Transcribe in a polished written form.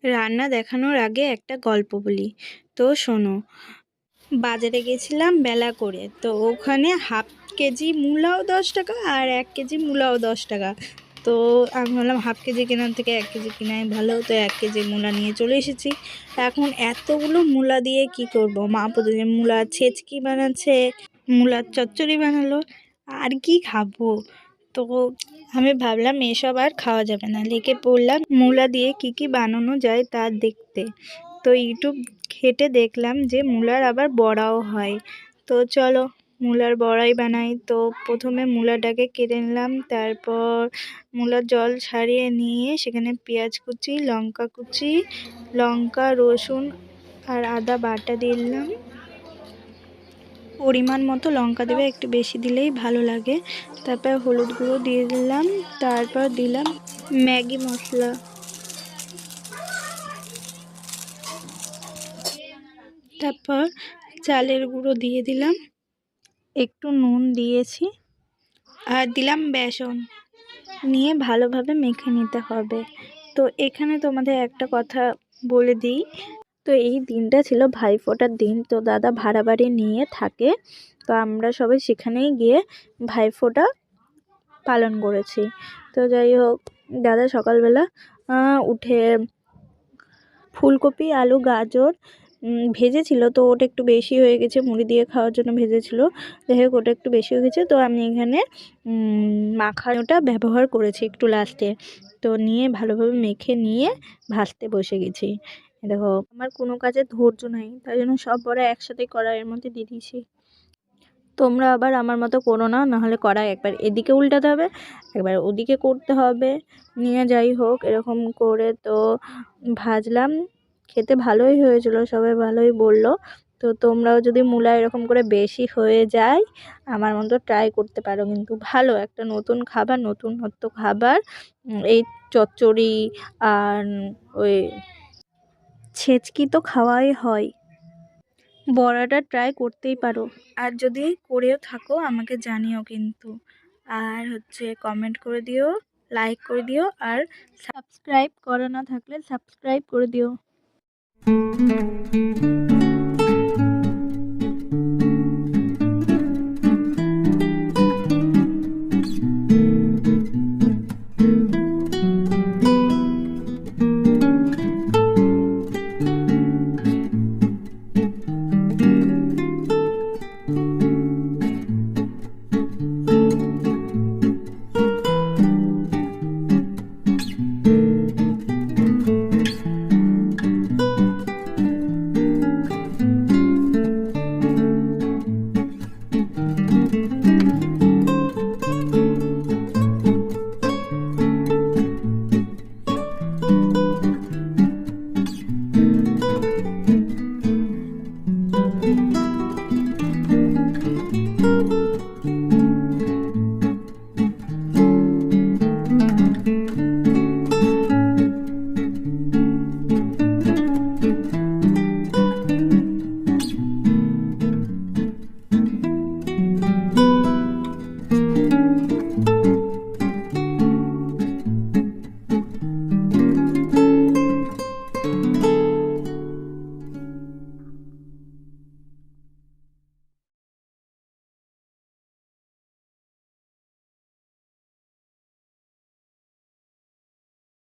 রান্না দেখানোর আগে একটা গল্প বলি। তো শোনো, বাজারে গেছিলাম বেলা করে, তো ওখানে হাফ কেজি মূলাও 10 টাকা আর 1 কেজি মূলাও 10 টাকা। তো আমি ভাবলাম হাফ কেজি কেনার থেকে 1 কেজি কেনাই ভালো, তো 1 কেজি মূলা নিয়ে চলে এসেছি। এখন এতগুলো মূলা দিয়ে কি করব? মা প্রতিদিন মূলা ছেচকি বানাচ্ছে, মূলার চচ্চড়ি বানালো, আর কি খাবো? তো আমি ভাবলাম এসব আর খাওয়া যাবে না, লেগে পড়লাম মূলা দিয়ে কি কি বানানো যায় তা দেখতে। তো ইউটিউব ঘেঁটে দেখলাম যে মূলার আবার বড়াও হয়। তো চলো মূলার বড়াই বানাই। তো প্রথমে মূলাটাকে কেটে নিলাম, তারপর মূলার জল ছাড়িয়ে নিয়ে সেখানে পেঁয়াজ কুচি, লঙ্কা কুচি, লঙ্কা, রসুন আর আদা বাটা দিলাম। পরিমাণ মতো লঙ্কা দেবে, একটু বেশি দিলেই ভালো লাগে। তারপর হলুদ গুঁড়ো দিয়ে দিলাম, তারপর দিলাম ম্যাগি মশলা, তারপর চালের গুঁড়ো দিয়ে দিলাম, একটু নুন দিয়েছি, আর দিলাম বেসন, নিয়ে ভালোভাবে মেখে নিতে হবে। তো এখানে তোমাদের একটা কথা বলে দিই, তো এই দিনটা ছিল ভাইফোঁটার দিন। তো দাদা ভাড়া বাড়ি নিয়ে থাকে, তো আমরা সবাই সেখানেই গিয়ে ভাইফোঁটা পালন করেছি। তো যাই হোক, দাদা সকালবেলা উঠে ফুলকপি, আলু, গাজর ভেজেছিল। তো ওটা একটু বেশি হয়ে গেছে, মুড়ি দিয়ে খাওয়ার জন্য ভেজেছিল। যাই হোক, ওটা একটু বেশি হয়ে গেছে, তো আমি এখানে মাখানোটা ব্যবহার করেছি একটু লাস্টে। তো নিয়ে ভালোভাবে মেখে নিয়ে ভাজতে বসে গেছি। দেখো আমার কোনো কাজে ধৈর্য নাই, তাই জন্য সব বড়া একসাথে কড়াইয়ের মধ্যে দিয়ে দিয়েছি। তোমরা আবার আমার মতো করো না, নাহলে কড়াই একবার এদিকে উল্টাতে হবে, একবার ওদিকে করতে হবে। নিয়ে যাই হোক, এরকম করে তো ভাজলাম। খেতে ভালোই হয়েছিল, সবাই ভালোই বললো। তো তোমরাও যদি মূলা এরকম করে বেশি হয়ে যায় আমার মতো ট্রাই করতে পারো, কিন্তু ভালো একটা নতুন খাবার, নতুনত্ব খাবার। এই চচ্চড়ি আর ওই ছেচকি তো খাওয়াই হয়, বড়াটা ট্রাই করতেই পারো। আর যদি করেও থাকো আমাকে জানিও কিন্তু। আর কমেন্ট করে দিও, লাইক করে দিও, আর সাবস্ক্রাইব করা না থাকলে সাবস্ক্রাইব করে দিও।